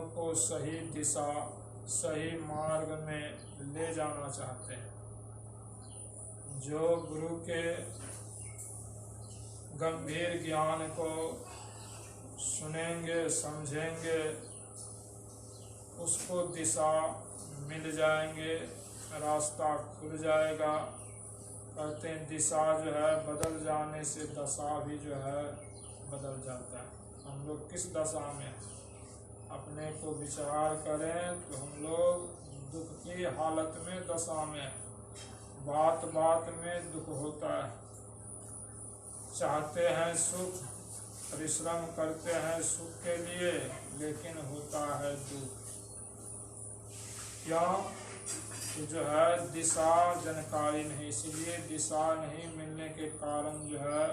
को सही दिशा, सही मार्ग में ले जाना चाहते हैं। जो गुरु के गंभीर ज्ञान को सुनेंगे, समझेंगे, उसको दिशा मिल जाएंगे, रास्ता खुल जाएगा। कहते हैं दिशा जो है बदल जाने से दशा भी जो है बदल जाता है। हम लोग किस दशा में अपने को विचार करें तो हम लोग दुख की हालत में, दशा में, बात बात में दुख होता है। चाहते हैं सुख, परिश्रम करते हैं सुख के लिए, लेकिन होता है दुख। क्यों? तो जो है दिशा जानकारी नहीं, इसीलिए दिशा नहीं मिलने के कारण जो है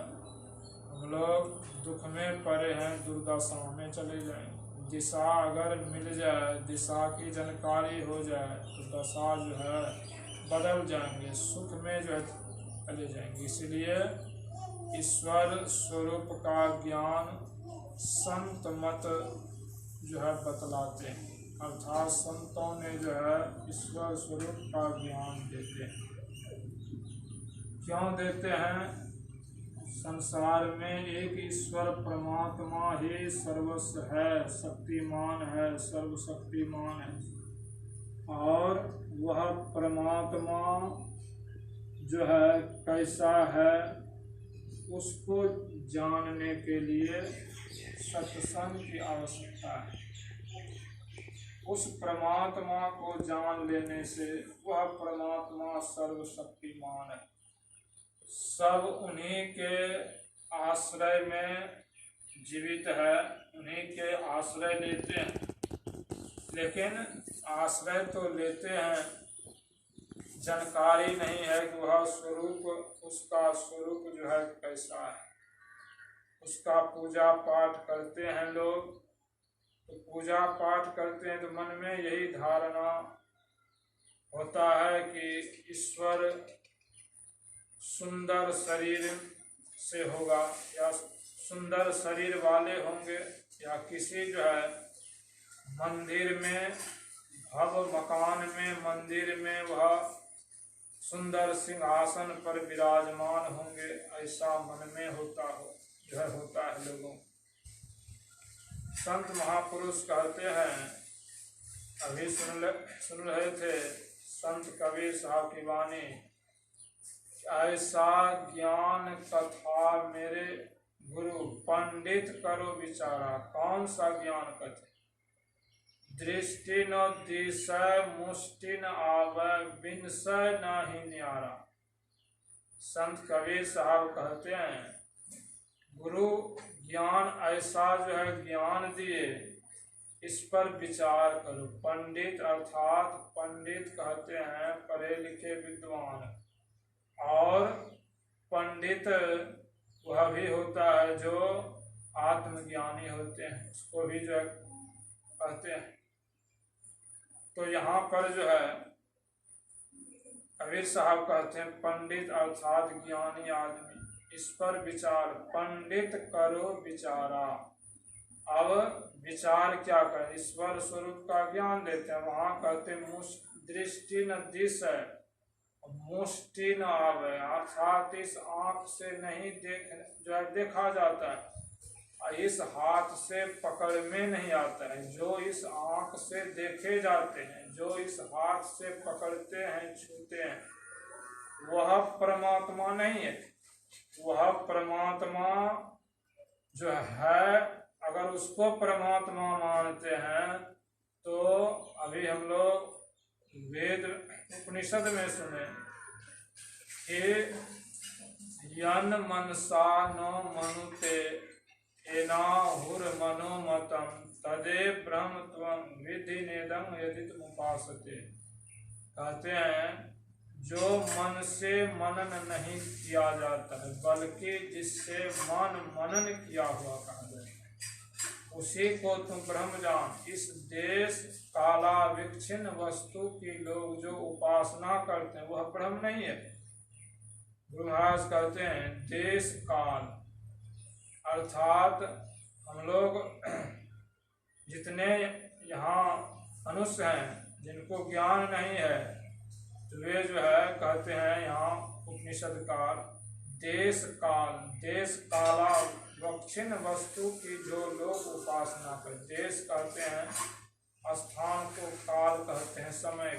हम लोग दुख में पड़े हैं, दुर्दशा में चले जाएंगे। दिशा अगर मिल जाए, दिशा की जानकारी हो जाए तो दशा जो है बदल जाएंगे, सुख में जो है चले जाएंगे। इसलिए ईश्वर स्वरूप का ज्ञान संत मत जो है बतलाते हैं, अर्थात संतों ने जो है ईश्वर स्वरूप का ज्ञान देते हैं। क्यों देते हैं? संसार में एक ईश्वर परमात्मा ही सर्वस्व है, शक्तिमान है, सर्वशक्तिमान है। और वह परमात्मा जो है कैसा है, उसको जानने के लिए सत्संग की आवश्यकता है। उस परमात्मा को जान लेने से वह परमात्मा सर्वशक्तिमान है। सब उन्हीं के आश्रय में जीवित है, उन्हीं के आश्रय लेते हैं। लेकिन आश्रय तो लेते हैं, जानकारी नहीं है कि वह स्वरूप, उसका स्वरूप जो है कैसा है। उसका पूजा पाठ करते हैं लोग, तो पूजा पाठ करते हैं तो मन में यही धारणा होता है कि ईश्वर सुंदर शरीर से होगा, या सुंदर शरीर वाले होंगे, या किसी जो है मंदिर में, भव्य मकान में, मंदिर में वह सुंदर सिंहासन पर विराजमान होंगे, ऐसा मन में होता है लोगों। संत महापुरुष कहते हैं, अभी सुन रहे थे संत कबीर साहब की वाणी, ऐसा ज्ञान कथा मेरे गुरु पंडित करो विचारा। कौन सा ज्ञान कथे? दृष्टि न दिशय, मुष्टि न आवे, बिनसय नाही न्यारा। संत कबीर साहब कहते हैं गुरु ज्ञान ऐसा जो है ज्ञान दिए, इस पर विचार करो। पंडित अर्थात पंडित कहते हैं पढ़े लिखे विद्वान, और पंडित वह भी होता है जो आत्मज्ञानी होते हैं, उसको भी जो है कहते हैं। तो यहाँ पर जो है कबीर साहब कहते हैं पंडित अर्थात ज्ञानी आदमी, इस पर विचार, पंडित करो विचारा। अब विचार क्या करें? ईश्वर स्वरूप का ज्ञान देते हैं, वहाँ कहते हैं दृष्टि न दिशय, मुष्टि न आवे, अर्थात इस आंख से नहीं जो है देखा जाता है, इस हाथ से पकड़ में नहीं आता है। जो इस आंख से देखे जाते हैं, जो इस हाथ से पकड़ते हैं, छूते हैं, वह परमात्मा नहीं है। वह परमात्मा जो है, अगर उसको परमात्मा मानते हैं तो अभी हम लोग वेद उपनिषद में सुने कि यन मनसा नो मनुते एनाहुर मनोमतम तदे ब्रह्म त्वं विधि नेदम यदि तुम उपासते। कहते हैं जो मन से मनन नहीं किया जाता है, बल्कि जिससे मन मनन किया हुआ कहा जाता है, उसी को तुम ब्रह्म जान। इस देश काला विच्छिन्न वस्तु की लोग जो उपासना करते हैं वह ब्रह्म नहीं है। गुरु महाराज कहते हैं देश काल, अर्थात हम लोग जितने यहाँ मनुष्य हैं जिनको ज्ञान नहीं है, तो वे जो है कहते हैं यहाँ उपनिषदकार, देश काला वक्षिण वस्तु की जो लोग उपासना कर, देश कहते हैं स्थान को, काल कहते हैं समय।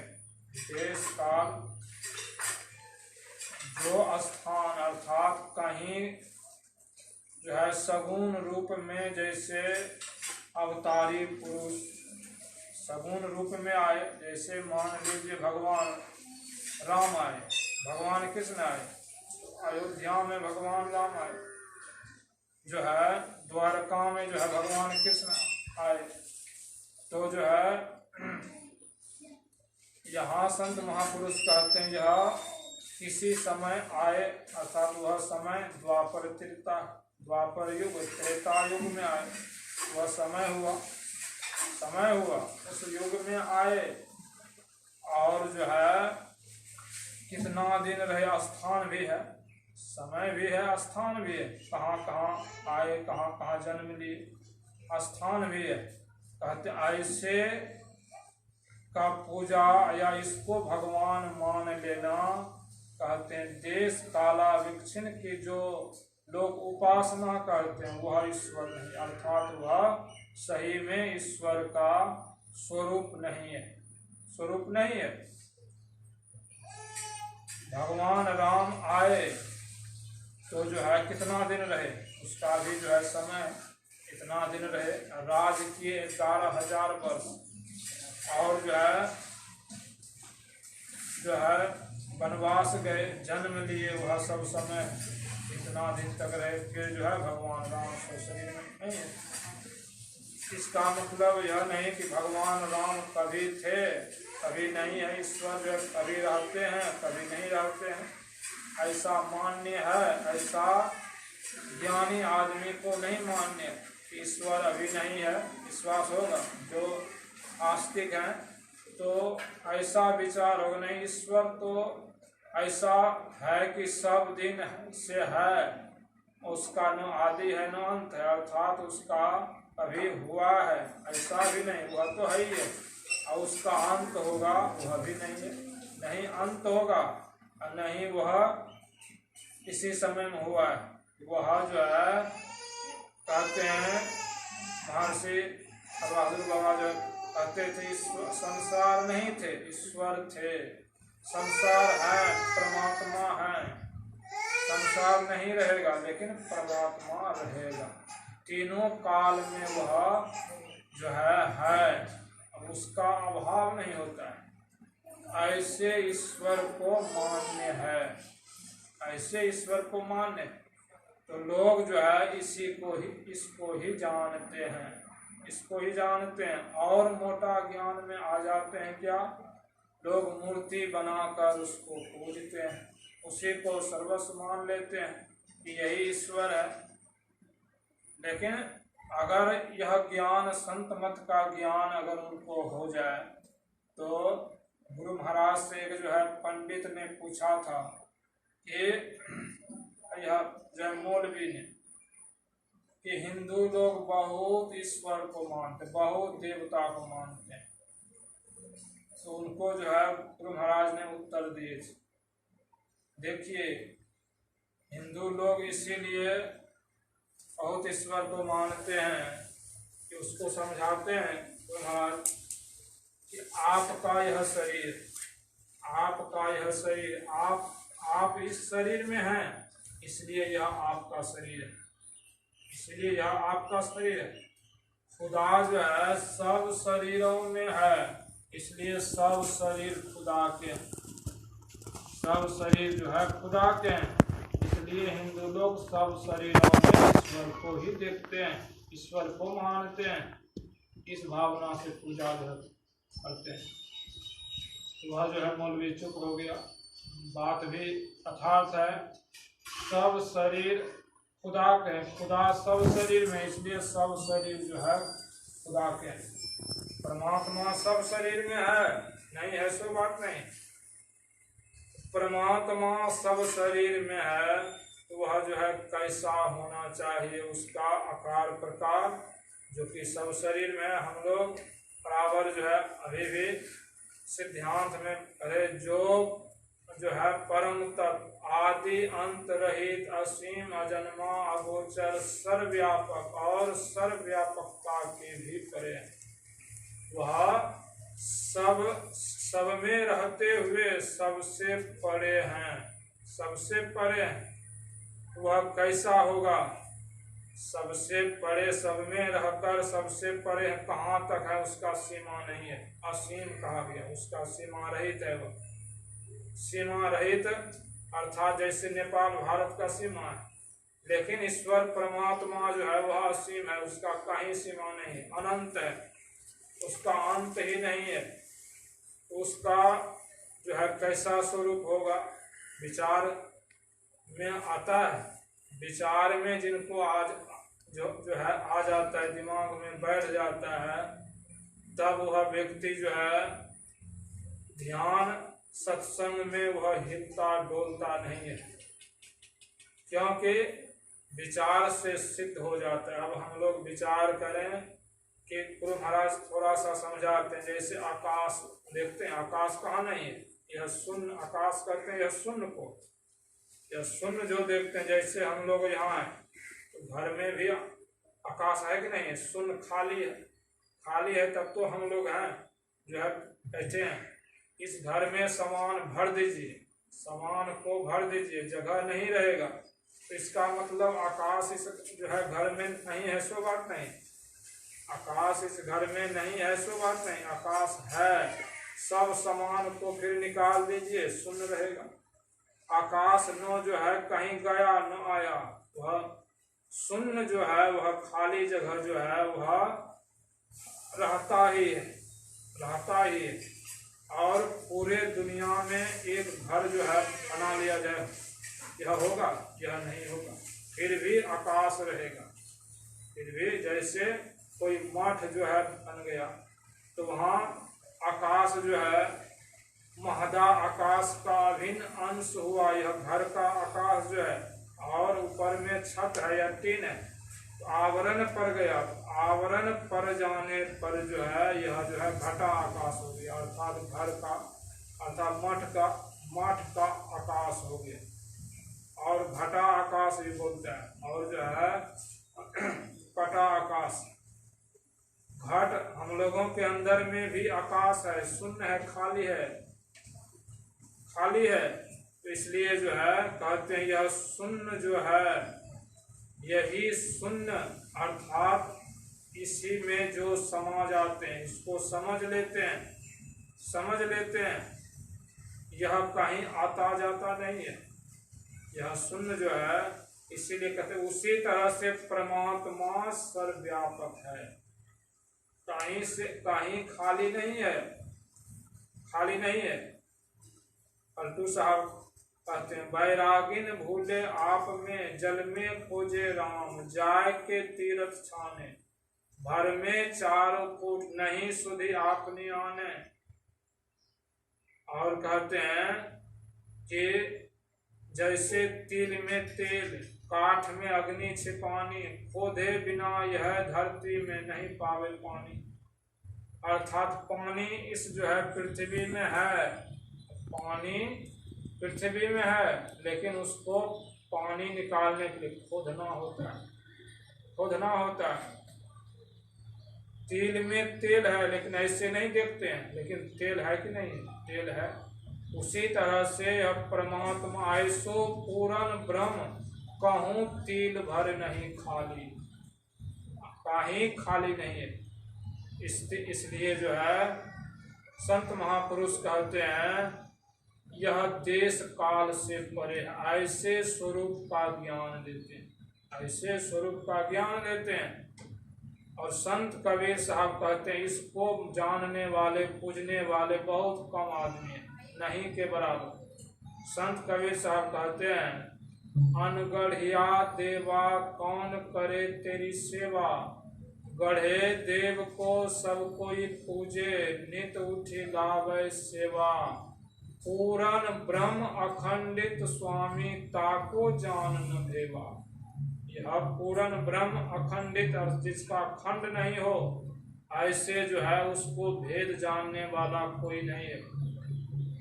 देश काल जो स्थान अर्थात कहीं जो है सगुण रूप में, जैसे अवतारी पुरुष सगुण रूप में आए, जैसे मान लीजिए भगवान राम आए, भगवान कृष्ण आए, अयोध्या में भगवान राम आए, जो है द्वारका में जो है भगवान कृष्ण आए, तो जो है यहाँ संत महापुरुष कहते हैं यह किसी समय आए, अर्थात वह समय द्वापर युग त्रेता युग में आए, वह समय हुआ उस युग में आए, और जो है कितना दिन रहे, स्थान भी है, समय भी है, स्थान भी है, कहाँ कहाँ आए, कहाँ कहाँ जन्म लिए, स्थान भी है। कहते ऐसे का पूजा या इसको भगवान मान लेना, कहते हैं देश काला विक्षिण की जो लोग उपासना करते हैं वह ईश्वर नहीं, अर्थात वह सही में ईश्वर का स्वरूप नहीं है। भगवान राम आए तो जो है कितना दिन रहे, उसका भी जो है समय इतना दिन रहे, राज किए 11,000 वर्ष, और जो है वनवास गए, जन्म लिए, वह सब समय इतना दिन तक रहे, फिर जो है भगवान राम शरीर में नहीं है। इसका मतलब यह नहीं कि भगवान राम कभी थे कभी नहीं है, ईश्वर जो कभी रहते हैं कभी नहीं रहते हैं, ऐसा मान्य है। ऐसा ज्ञानी आदमी को नहीं मान्य कि ईश्वर अभी नहीं है, विश्वास होगा। जो आस्तिक हैं तो ऐसा विचार होगा, नहीं ईश्वर तो ऐसा है कि सब दिन से है, उसका न आदि है न अंत है, अर्थात उसका अभी हुआ है, ऐसा भी नहीं, वह तो है ही है, और उसका अंत होगा वह भी नहीं है, नहीं अंत होगा और नहीं वह इसी समय में हुआ है। वह जो है कहते हैं महर्षि बहादुर बाबा जो कहते थे संसार नहीं थे, ईश्वर थे, संसार है, परमात्मा है, संसार नहीं रहेगा लेकिन परमात्मा रहेगा, तीनों काल में वह जो है, उसका अभाव नहीं होता है। ऐसे ईश्वर को मान्य है, ऐसे ईश्वर को मान्य, तो लोग जो है इसको ही जानते हैं, और मोटा ज्ञान में आ जाते हैं। क्या लोग मूर्ति बनाकर उसको पूजते हैं, उसी को सर्वस्व मान लेते हैं कि यही ईश्वर है। लेकिन अगर यह ज्ञान संत मत का ज्ञान अगर उनको हो जाए, तो गुरु महाराज से एक जो है पंडित ने पूछा था कि यह जय मौलवी ने, कि हिंदू लोग बहुत ईश्वर को मानते, बहुत देवता को मानते हैं, तो उनको जो है गुरु महाराज ने उत्तर दिए थे, देखिए हिंदू लोग इसीलिए बहुत ईश्वर को मानते हैं कि उसको समझाते हैं गुरु महाराज कि आपका यह शरीर, आप इस शरीर में हैं, इसलिए यह आपका शरीर है, खुदा जो है सब शरीरों में है, इसलिए सब शरीर खुदा के, सब शरीर जो है खुदा के हैं, इसलिए हिंदू लोग सब शरीरों में ईश्वर को ही देखते हैं, ईश्वर को मानते हैं, इस भावना से पूजा करते हैं। तो वह जो है मौलवी चुप हो गया। बात भी यथार्थ है, सब शरीर खुदा के हैं, खुदा सब शरीर में, इसलिए सब शरीर जो है खुदा के हैं। परमात्मा सब शरीर में है, नहीं है सो बात नहीं, परमात्मा सब शरीर में है, तो वह जो है कैसा होना चाहिए, उसका आकार प्रकार जो कि सब शरीर में हम लोग बराबर जो है अभी भी सिद्धांत में अरे जो है परम तत्व आदि अंत रहित असीम अजन्मा अगोचर सर्वव्यापक और सर्वव्यापकता के भी परे वह सब में रहते हुए सबसे परे हैं, सबसे परे हैं। वह कैसा होगा? सबसे परे, सब में रहकर सबसे परे है। कहाँ तक है उसका सीमा नहीं है, असीम कहा गया, उसका सीमा रहित है। वह सीमा रहित अर्थात जैसे नेपाल भारत का सीमा है, लेकिन ईश्वर परमात्मा जो है वह असीम है, उसका कहीं सीमा नहीं है, अनंत है, उसका अंत ही नहीं है। उसका जो है कैसा स्वरूप होगा? विचार में आता है, विचार में जिनको आज जो है आ जाता है, दिमाग में बैठ जाता है, तब वह व्यक्ति जो है ध्यान सत्संग में वह हिलता डोलता नहीं है, क्योंकि विचार से सिद्ध हो जाता है। अब हम लोग विचार करें कि गुरु महाराज थोड़ा सा समझाते हैं, जैसे आकाश देखते हैं, आकाश कहाँ नहीं है, यह शून्य आकाश करते हैं, यह शून्य को, यह शून्य जो देखते हैं, जैसे हम लोग यहाँ हैं तो घर में भी आकाश है कि नहीं है, शून्य खाली है, खाली है तब तो हम लोग हैं जो है बैठे हैं। इस घर में सामान भर दीजिए, सामान को भर दीजिए, जगह नहीं रहेगा, तो इसका मतलब आकाश इस जो है घर में नहीं है, सो बात नहीं, आकाश इस घर में नहीं है, सो बात नहीं, आकाश है। सब सामान को फिर निकाल दीजिए, शून्य रहेगा। आकाश न जो है कहीं गया न आया, वह शून्य जो है, वह खाली जगह जो है वह रहता ही है, रहता ही है। और पूरे दुनिया में एक घर जो है बना लिया जाए, यह होगा? यह नहीं होगा। फिर भी आकाश रहेगा, फिर भी जैसे कोई मठ जो है बन गया तो वहाँ आकाश जो है महदा आकाश का अभिन्न अंश हुआ, यह घर का आकाश जो है, और ऊपर में छत है या टीन है, तो आवरण पर गया, आवरण पर जाने पर जो है यह जो है घटा आकाश हो गया, अर्थात घर का अर्थात मठ का आकाश हो गया। और घटा आकाश भी बोलता है, और जो है पटा आकाश। घट हम लोगों के अंदर में भी आकाश है, शून्य है, खाली है, खाली है, तो इसलिए जो है कहते हैं यह शून्य जो है, यही शून्य अर्थात इसी में जो समा जाते हैं, इसको समझ लेते हैं, यह कहीं आता जाता नहीं है, यह शून्य जो है, इसीलिए कहते हैं उसी तरह से परमात्मा सर्वव्यापक है, कहीं से कहीं खाली नहीं है, खाली नहीं है। पलटू साहब कहते हैं बैरागिन भूले आप में, जल में खोजे राम, जाय के तीरथ छाने, भर में चारों फूट नहीं सुधी आपने आने। और कहते हैं कि जैसे तिल में तेल, काठ में अग्नि छिपानी, खोदे बिना यह धरती में नहीं पावे पानी। अर्थात पानी इस जो है पृथ्वी में है, पानी पृथ्वी में है, लेकिन उसको पानी निकालने के लिए खोदना होता है, खोदना होता है। तिल में तेल है, लेकिन ऐसे नहीं देखते हैं, लेकिन तेल है कि नहीं, तेल है। उसी तरह से यह परमात्मा ऐसो पूर्ण ब्रह्म, कहूँ तिल भर नहीं खाली, कहीं खाली नहीं है। इसलिए जो है संत महापुरुष कहते हैं यह देश काल से परे है, ऐसे स्वरूप का ज्ञान देते हैं, ऐसे स्वरूप का ज्ञान देते हैं। और संत कबीर साहब कहते हैं इसको जानने वाले पूजने वाले बहुत कम आदमी हैं, नहीं के बराबर। संत कबीर साहब कहते हैं अनगढ़िया देवा कौन करे तेरी सेवा, गढ़े देव को सब कोई पूजे, नित उठी लावे सेवा, पूरन ब्रह्म अखंडित स्वामी ताको जान न भेवा। यह पूर्ण ब्रह्म अखंडित और जिसका खंड नहीं हो, ऐसे जो है उसको भेद जानने वाला कोई नहीं है।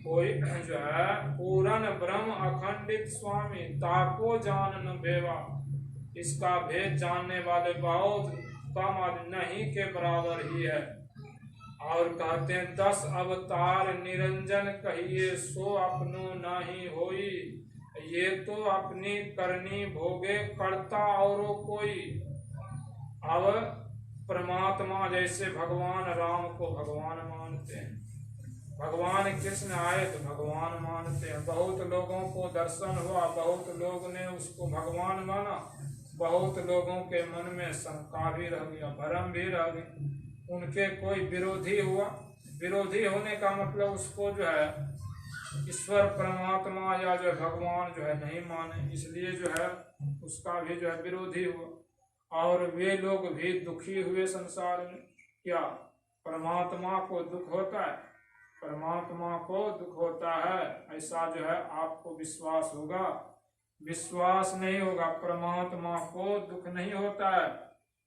कोई जो है पूर्ण ब्रह्म अखंडित स्वामी ताको जानन बेवा, इसका भेद जानने वाले बहुत कम आदमी, नहीं के बराबर ही है। और कहते हैं 10 अवतार निरंजन कहिए सो अपनो नहीं होई, ये तो अपनी करनी भोगे करता और कोई। अब परमात्मा जैसे भगवान राम को भगवान मानते हैं, भगवान कृष्ण आए तो भगवान मानते हैं। बहुत लोगों को दर्शन हुआ, बहुत लोग ने उसको भगवान माना, बहुत लोगों के मन में शंका भी रह गया, भरम भी रह गया, उनके कोई विरोधी हुआ। विरोधी होने का मतलब उसको जो है ईश्वर परमात्मा या जो भगवान जो है नहीं माने, इसलिए जो है उसका भी जो है विरोधी हुआ। और वे लोग भी दुखी हुए संसार में। क्या परमात्मा को दुख होता है? परमात्मा को दुख होता है, ऐसा जो है आपको विश्वास होगा? विश्वास नहीं होगा। परमात्मा को दुख नहीं होता है।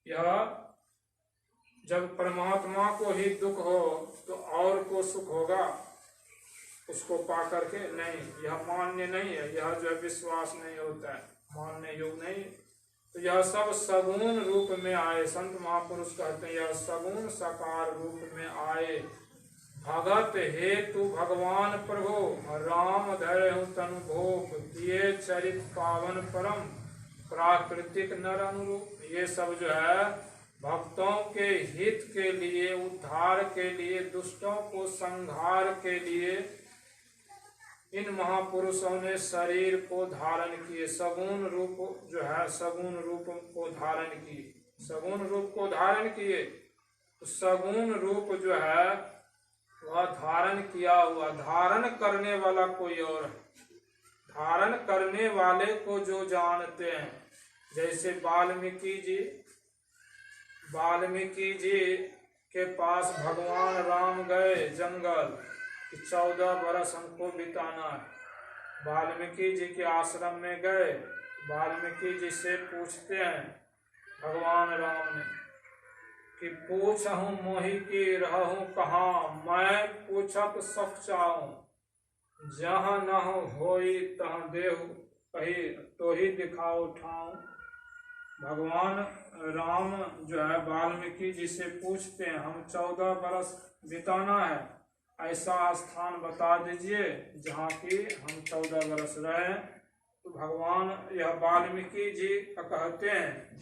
यह जब परमात्मा को ही दुख हो तो और को सुख होगा उसको पा करके? नहीं, यह मान्य नहीं है, यह जो है विश्वास नहीं होता है, मानने योग्य नहीं। तो यह सब सगुण रूप में आए। संत महापुरुष कहते हैं यह सगुण साकार रूप में आए। भगत हेतु भगवान प्रभु राम धरे तनु भोग, दिए चरित पावन परम प्राकृतिक नर अनुरूप। ये सब जो है भक्तों के हित के लिए, उद्धार के लिए, दुष्टों को संहार के लिए इन महापुरुषों ने शरीर को धारण किए, सगुण रूप जो है सगुण रूप को धारण किए, सगुण रूप को धारण किए। तो सगुण रूप जो है वह धारण किया हुआ, धारण करने वाला कोई और है। धारण करने वाले को जो जानते हैं, जैसे वाल्मीकि जी के पास भगवान राम गए जंगल कि 14 बरस हमको बिताना है। वाल्मीकि जी के आश्रम में गए, वाल्मीकि जी से पूछते हैं भगवान राम ने कि पूछहूँ मोहि की रहूँ कहाँ, मैं पूछत सब चाहूँ, जहाँ न होई तहाँ देहु कही तो ही दिखाओ ठाऊं। भगवान राम जो है वाल्मीकि जी से पूछते हैं हम 14 बरस बिताना है, ऐसा स्थान बता दीजिए जहाँ की हम 14 बरस रहे। तो भगवान यह वाल्मीकि जी कहते हैं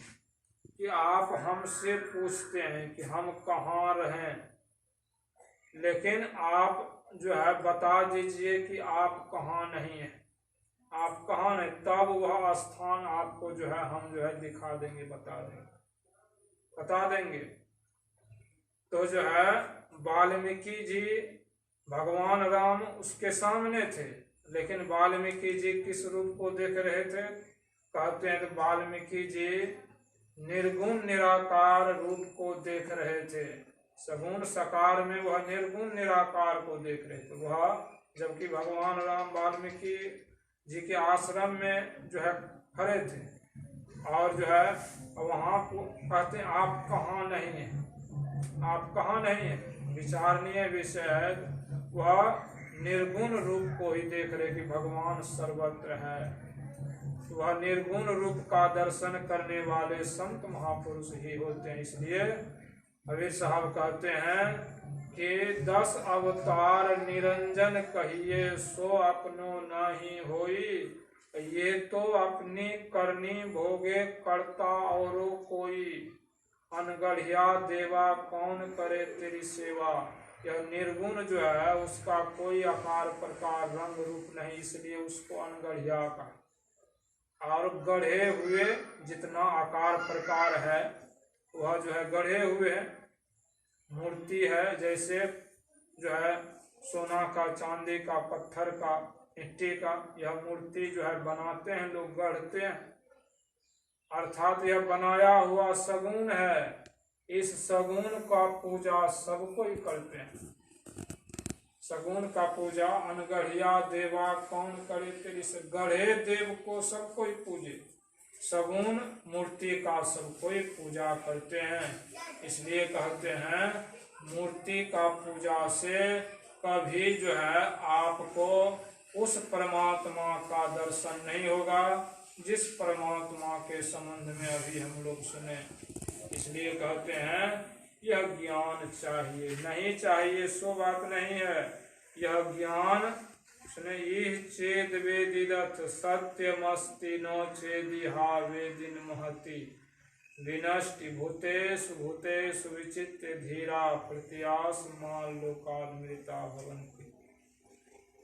कि आप हमसे पूछते हैं कि हम कहाँ रहें, लेकिन आप जो है बता दीजिए कि आप कहाँ नहीं हैं, आप कहाँ नहीं, तब वह स्थान आपको जो है हम जो है दिखा देंगे, बता देंगे। तो जो है वाल्मीकि जी भगवान राम उसके सामने थे, लेकिन वाल्मीकि जी किस रूप को देख रहे थे? कहते हैं तो वाल्मीकि जी निर्गुण निराकार रूप को देख रहे थे। सगुण साकार में वह निर्गुण निराकार को देख रहे थे वह, जबकि भगवान राम वाल्मीकि जी के आश्रम में जो है खड़े थे और जो है वहाँ को कहते हैं आप कहाँ नहीं हैं, आप कहाँ नहीं हैं। विचारणीय विषय है, वह निर्गुण रूप को ही देख रहे कि भगवान सर्वत्र है। वह निर्गुण रूप का दर्शन करने वाले संत महापुरुष ही होते हैं। इसलिए अभी साहब कहते हैं कि 10 अवतार निरंजन कहिए सो अपनो नहीं होई, ये तो अपनी करनी भोगे करता और कोई, अनगढ़िया देवा कौन करे तेरी सेवा। यह निर्गुण जो है उसका कोई आकार प्रकार रंग रूप नहीं, इसलिए उसको अनगढ़िया का। और गढ़े हुए जितना आकार प्रकार है वह जो है गढ़े हुए मूर्ति है, जैसे जो है सोना का, चांदी का, पत्थर का, मिट्टी का, यह मूर्ति जो है बनाते हैं लोग, गढ़ते हैं, अर्थात यह बनाया हुआ सगुण है। इस सगुण का पूजा सब कोई करते हैं। सगुण का पूजा अनगढ़िया देवा कौन करे तेरी से, गढ़े देव को सब कोई पूजे। सगुण मूर्ति का सब कोई पूजा करते हैं। इसलिए कहते हैं मूर्ति का पूजा से कभी जो है आपको उस परमात्मा का दर्शन नहीं होगा जिस परमात्मा के संबंध में अभी हम लोग सुने। इसलिए कहते हैं यह ज्ञान चाहिए, नहीं चाहिए सो बात नहीं है। यह ज्ञान सुने, यह चेद वेदिदथ सत्यमस्ति नो चेदिहा वेदिन महति विनष्टि भूतेषु भूतेषु विचित्य धीरा प्रत्यास मां लोकामृता भवन्ति।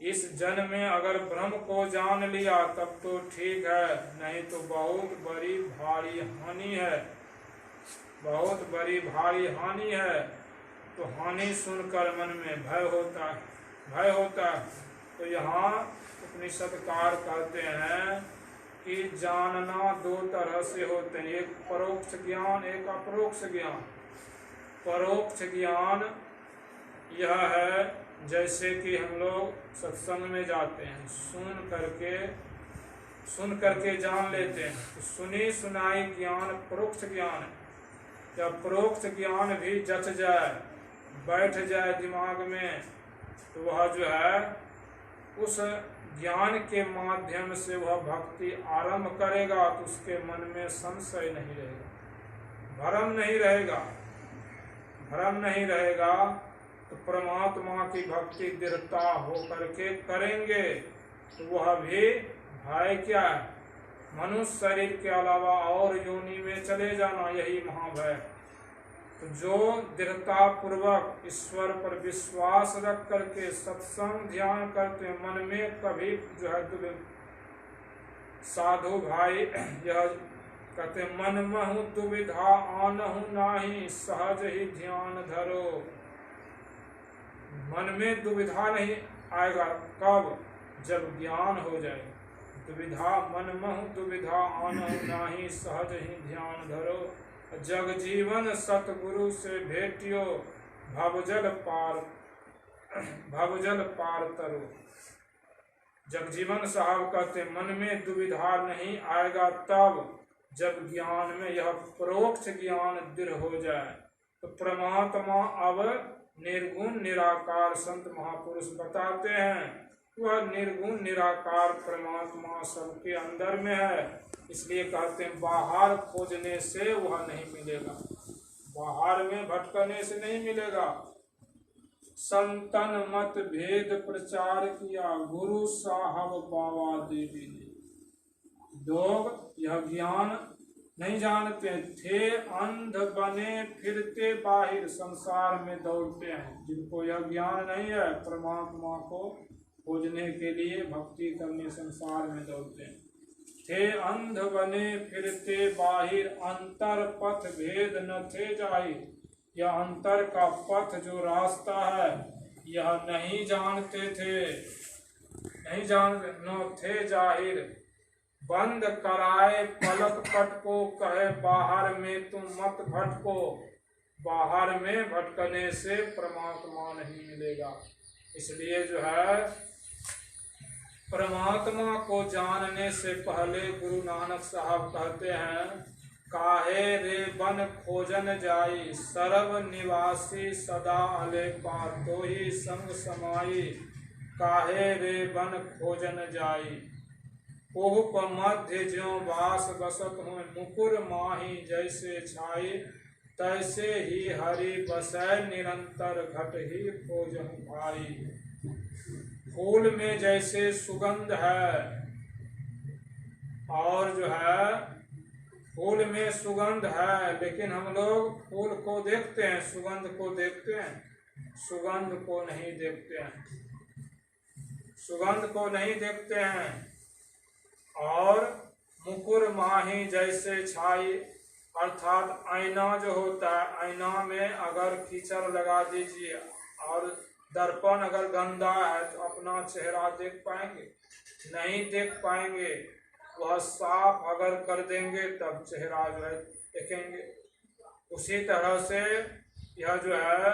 इस जन्म में अगर ब्रह्म को जान लिया तब तो ठीक है, नहीं तो बहुत बड़ी भारी हानि है, बहुत बड़ी भारी हानि है। तो हानि सुनकर मन में भय होता है, भय होता है। तो यहाँ उपनिषदकार कहते हैं कि जानना दो तरह से होते हैं, एक परोक्ष ज्ञान एक अपरोक्ष ज्ञान। परोक्ष ज्ञान यह है जैसे कि हम लोग सत्संग में जाते हैं, सुन करके जान लेते हैं, तो सुनी सुनाई ज्ञान परोक्ष ज्ञान है। जब परोक्ष ज्ञान भी जच जाए, बैठ जाए दिमाग में, तो वह जो है उस ज्ञान के माध्यम से वह भक्ति आरंभ करेगा, तो उसके मन में संशय नहीं रहेगा, भ्रम नहीं रहेगा। भ्रम नहीं रहेगा तो परमात्मा की भक्ति दृढ़ता हो करके करेंगे, तो वह भी भय क्या है, मनुष्य शरीर के अलावा और योनि में चले जाना, यही महाभय। तो जो दृढ़ता पूर्वक ईश्वर पर विश्वास रख करके सत्संग ध्यान करते, मन में कभी जो है साधु भाई यह कहते मन महु दुविधा आनहु नाही सहज ही ध्यान धरो। मन में दुविधा नहीं आएगा, कब? जब ज्ञान हो जाए। दुविधा मन महु दुविधा आनहु नाही सहज ही ध्यान धरो। जग जीवन सतगुरु से भेटियो भवजल पार तरो। जगजीवन साहब कहते मन में दुविधा नहीं आएगा तब जब ज्ञान में यह परोक्ष ज्ञान दृढ़ हो जाए। तो परमात्मा अब निर्गुण निराकार संत महापुरुष बताते हैं, वह निर्गुण निराकार परमात्मा सबके अंदर में है। इसलिए कहते हैं बाहर खोजने से वह नहीं मिलेगा, बाहर में भटकने से नहीं मिलेगा। संतन मत भेद प्रचार किया गुरु साहब बाबा देवी ने। लोग यह ज्ञान नहीं जानते थे, अंध बने फिरते बाहर संसार में दौड़ते हैं। जिनको यह ज्ञान नहीं है परमात्मा को खोजने के लिए भक्ति करने संसार में दौड़ते हैं, थे अंध बने फिरते बाहिर अंतर पथ भेद न थे जाहिर। यह अंतर का पथ जो रास्ता है यह नहीं जानते थे, नहीं जान न थे जाहिर। बंद कराए पलक पट को कहे बाहर में तुम मत भटको। बाहर में भटकने से परमात्मा नहीं मिलेगा। इसलिए जो है परमात्मा को जानने से पहले गुरु नानक साहब कहते हैं काहे रे बन खोजन जाई सर्व निवासी सदा अले पातो ही संग समाई। काहे रे बन खोजन जाई कोहुप मध्य ज्यों वास बसत हो मुकुर माही जैसे छाई। तैसे ही हरि बसै निरंतर घट ही खोजन भाई। फूल में जैसे सुगंध है, और जो है फूल में सुगंध है, लेकिन हम लोग फूल को देखते हैं, सुगंध को देखते हैं, सुगंध को नहीं देखते हैं, सुगंध को नहीं देखते हैं। और मुकुर माही जैसे छाई, अर्थात आईना जो होता है, आईना में अगर कीचड़ लगा दीजिए और दर्पण अगर गंदा है तो अपना चेहरा देख पाएंगे? नहीं देख पाएंगे। वह साफ अगर कर देंगे तब चेहरा जो है देखेंगे। उसी तरह से यह जो है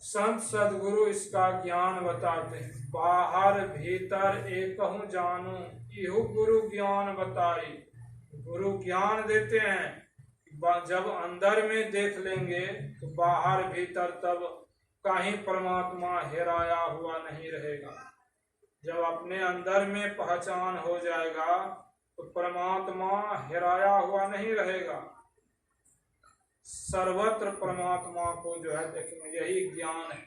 संत सदगुरु इसका ज्ञान बताते हैं। बाहर भीतर एकहु जानू इहु गुरु ज्ञान बताई। गुरु ज्ञान देते हैं, जब अंदर में देख लेंगे तो बाहर भीतर तब कहीं परमात्मा हेराया हुआ नहीं रहेगा। जब अपने अंदर में पहचान हो जाएगा तो परमात्मा हेराया हुआ नहीं रहेगा। सर्वत्र परमात्मा को जो है देखना, यही ज्ञान है।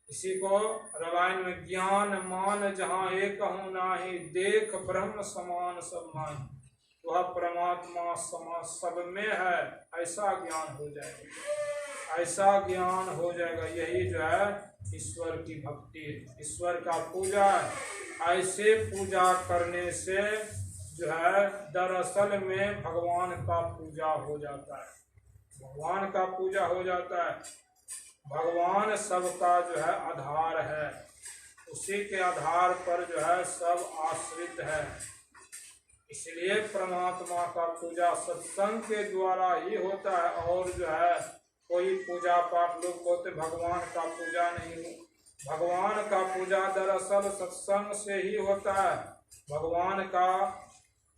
इसी को रामायण में ज्ञान मान जहाँ एक हूँ नाही, देख ब्रह्म समान सब मान। वह परमात्मा समान सब में है, ऐसा ज्ञान हो जाएगा, ऐसा ज्ञान हो जाएगा। यही जो है ईश्वर की भक्ति है, ईश्वर का पूजा है। ऐसे पूजा करने से जो है दरअसल में भगवान का पूजा हो जाता है, भगवान का पूजा हो जाता है। भगवान सबका जो है आधार है, उसी के आधार पर जो है सब आश्रित है। इसलिए परमात्मा का पूजा सत्संग के द्वारा ही होता है। और जो है कोई पूजा पाठ लोग बोलते भगवान का पूजा नहीं, भगवान का पूजा दरअसल सत्संग से ही होता है। भगवान का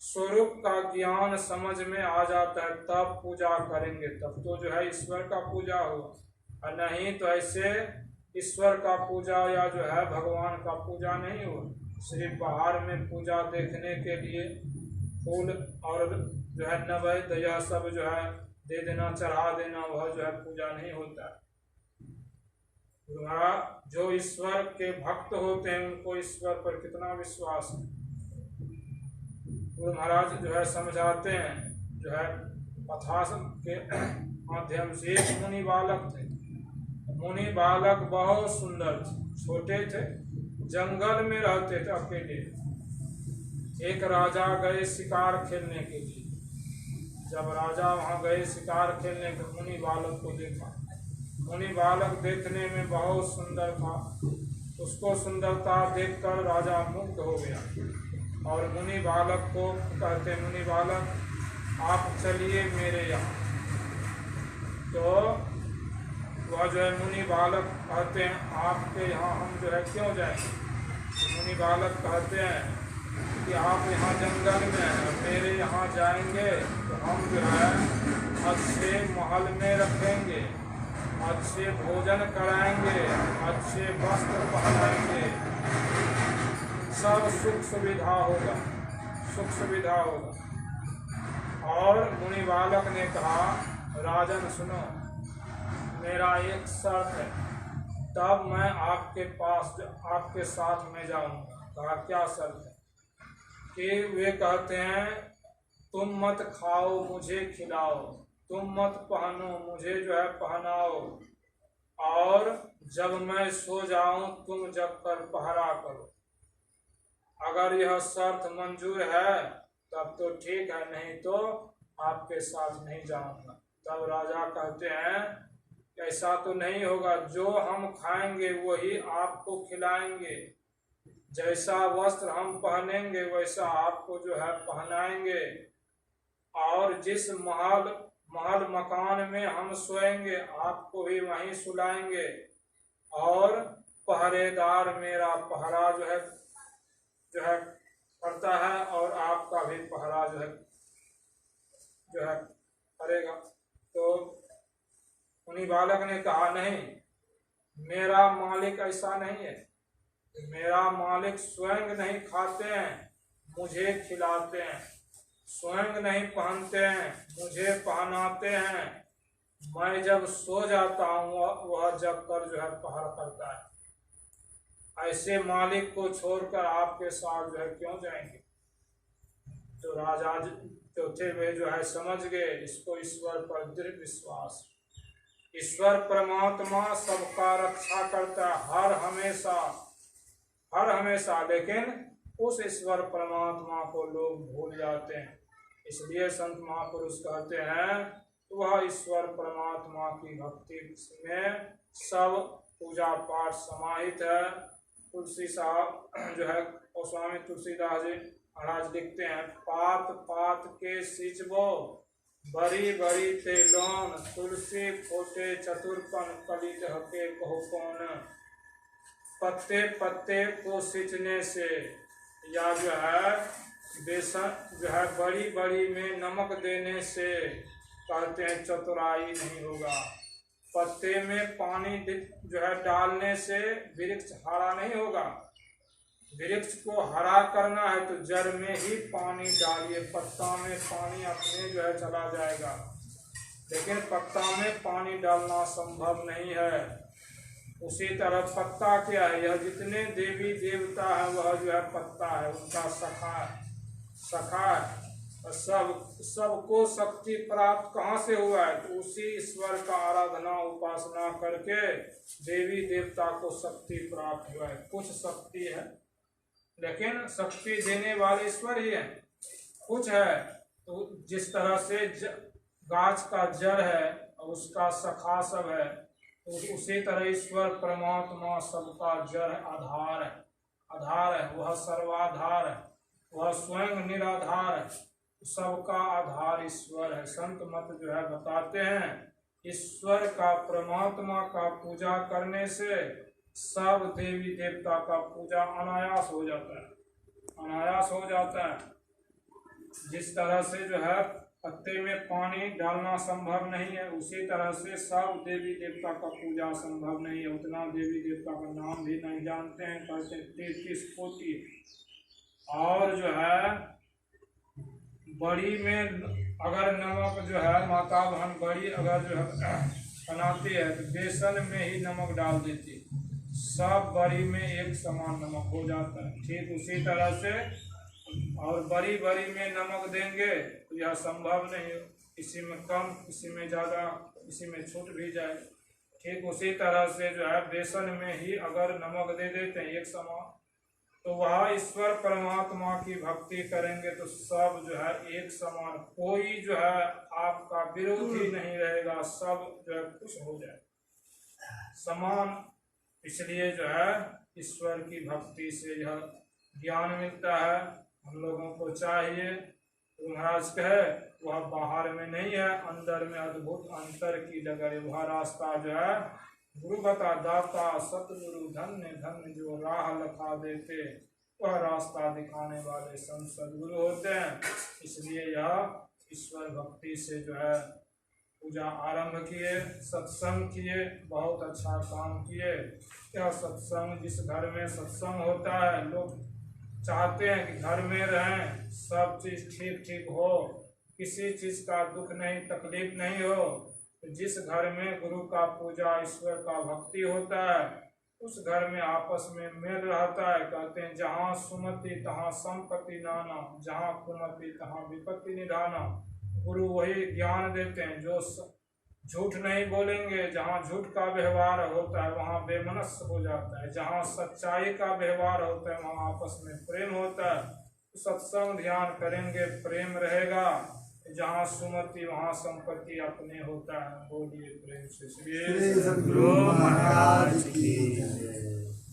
स्वरूप का ज्ञान समझ में आ जाता है, तब पूजा करेंगे, तब तो जो है ईश्वर का पूजा हो। और नहीं तो ऐसे ईश्वर का पूजा या जो है भगवान का पूजा नहीं हो। सिर्फ बाहर में पूजा देखने के लिए फूल और जो है नैवेद्य यह सब जो है दे देना, चढ़ा देना, वह जो है पूजा नहीं होता है। तुम्हारा जो ईश्वर के भक्त होते हैं उनको ईश्वर पर कितना विश्वास है। गुरु महाराज जो है समझाते हैं, जो है कथा के माध्यम से एक मुनि बालक थे। मुनि बालक बहुत सुंदर थे, छोटे थे, जंगल में रहते थे अकेले। एक राजा गए शिकार खेलने के लिए। जब राजा वहां गए शिकार खेलने के, मुनि बालक को देखा। मुनि बालक देखने में बहुत सुंदर था। उसको सुंदरता देखकर राजा मुग्ध हो गया और मुनि बालक को कहते, मुनि बालक आप चलिए मेरे यहाँ। तो वह जो है मुनि बालक कहते हैं आपके यहाँ हम जो है क्यों जाएंगे। तो मुनि बालक कहते हैं कि आप यहाँ जंगल में हैं, मेरे यहाँ जाएंगे तो हम जो है अच्छे महल में रखेंगे, अच्छे भोजन कराएंगे, अच्छे वस्त्र पहनाएंगे, सब सुख सुविधा होगा, सुख सुविधा होगा। और मुनि बालक ने कहा राजन सुनो, मेरा एक शर्त है, तब मैं आपके पास आपके साथ में जाऊंगा। कहा क्या शर्त है? कि वे कहते हैं तुम मत खाओ मुझे खिलाओ, तुम मत पहनो मुझे जो है पहनाओ, और जब मैं सो जाऊं तुम जग कर पहरा करो। अगर यह शर्त मंजूर है तब तो ठीक है, नहीं तो आपके साथ नहीं जाऊंगा। तब राजा कहते हैं ऐसा तो नहीं होगा, जो हम खाएंगे वही आपको खिलाएंगे, जैसा वस्त्र हम पहनेंगे वैसा आपको जो है पहनाएंगे, और जिस महल मकान में हम सोएंगे आपको भी वहीं सुलाएंगे, और पहरेदार मेरा पहरा जो है करता है, और आपका भी पहरा जो है करेगा। तो उन्हीं बालक ने कहा नहीं, मेरा मालिक ऐसा नहीं है, मेरा मालिक स्वयं नहीं खाते हैं मुझे खिलाते हैं, स्वयं नहीं पहनते हैं मुझे पहनाते हैं, मैं जब सो जाता हूँ वह जग कर जो है पहरा करता है। ऐसे मालिक को छोड़कर आपके साथ जो है क्यों जाएंगे। तो राजा चौथे वे जो है समझ गए, इसको ईश्वर पर दृढ़ विश्वास। ईश्वर परमात्मा सबका रक्षा करता है हर हमेशा, लेकिन उस ईश्वर परमात्मा को लोग भूल जाते हैं। इसलिए संत महापुरुष कहते हैं वह ईश्वर परमात्मा की भक्ति में सब पूजा पाठ समाहित है। तुलसी साहब जो है गोस्वामी तुलसीदास जी महाराज लिखते हैं, पात पात के सिंचबो बड़ी बड़ी ते लोन, तुलसी फोटे चतुरपन कलित हके कहो कौन। पत्ते पत्ते को सींचने से या जो है बेसन जो है बड़ी बड़ी में नमक देने से कहते हैं चतुराई नहीं होगा। पत्ते में पानी जो है डालने से वृक्ष हरा नहीं होगा। वृक्ष को हरा करना है तो जड़ में ही पानी डालिए, पत्ता में पानी अपने जो है चला जाएगा, लेकिन पत्ता में पानी डालना संभव नहीं है। उसी तरह पत्ता क्या है, यह जितने देवी देवता है वह जो है पत्ता है, उनका सखा है। सबको शक्ति प्राप्त कहाँ से हुआ है, तो उसी ईश्वर का आराधना उपासना करके देवी देवता को शक्ति प्राप्त हुआ है। कुछ शक्ति है लेकिन शक्ति देने वाले ईश्वर ही है। कुछ है तो जिस तरह से गाछ का जड़ है और उसका शाखा सब है, तो उसी तरह ईश्वर परमात्मा सबका जड़ आधार है, वह सर्वाधार है, वह स्वयं निराधार है, सबका आधार ईश्वर है। संत मत जो है बताते हैं ईश्वर का परमात्मा का पूजा करने से सब देवी देवता का पूजा अनायास हो जाता है। जिस तरह से जो है पत्ते में पानी डालना संभव नहीं है, उसी तरह से सब देवी देवता का पूजा संभव नहीं है। उतना देवी देवता का नाम भी नहीं जानते हैं, कहते हैं 33 कोटि। और जो है बड़ी में अगर नमक जो है माता बहन बड़ी अगर जो है बनाती है तो बेसन में ही नमक डाल देती, सब बड़ी में एक समान नमक हो जाता है। ठीक उसी तरह से और बड़ी में नमक देंगे तो यह संभव नहीं, किसी में कम किसी में ज़्यादा किसी में छूट भी जाए। ठीक उसी तरह से जो है बेसन में ही अगर नमक दे देते हैं एक समान, तो वह ईश्वर परमात्मा की भक्ति करेंगे तो सब जो है एक समान, कोई जो है आपका विरोधी नहीं रहेगा, सब जो है खुश हो जाए समान। इसलिए जो है ईश्वर की भक्ति से यह ज्ञान मिलता है। हम लोगों को चाहिए गुरु महाराज कहे वह बाहर में नहीं है, अंदर में अद्भुत अंतर की डगर, वह रास्ता जो है गुरु बता दाता सतगुरु धन्य धन्य जो राह लखा देते, वह रास्ता दिखाने वाले संत सदगुरु होते हैं। इसलिए यह ईश्वर भक्ति से जो है पूजा आरंभ किए, सत्संग किए, बहुत अच्छा काम किए। यह सत्संग जिस घर में सत्संग होता है, लोग चाहते हैं कि घर में रहें, सब चीज़ ठीक हो, किसी चीज़ का दुख नहीं तकलीफ नहीं हो। तो जिस घर में गुरु का पूजा ईश्वर का भक्ति होता है उस घर में आपस में मेल रहता है। कहते हैं जहाँ सुमति तहाँ संपत्ति नाना, जहाँ कुमति तहाँ विपत्ति निधाना। गुरु वही ज्ञान देते हैं जो झूठ नहीं बोलेंगे, जहाँ झूठ का व्यवहार होता है वहाँ बेमनस्य हो जाता है, जहाँ सच्चाई का व्यवहार होता है वहाँ आपस में प्रेम होता है। सत्संग ध्यान करेंगे प्रेम रहेगा, जहाँ सुमति वहाँ संपत्ति अपने होता है। बोलिए प्रेम से श्री सद्गुरु महाराज की।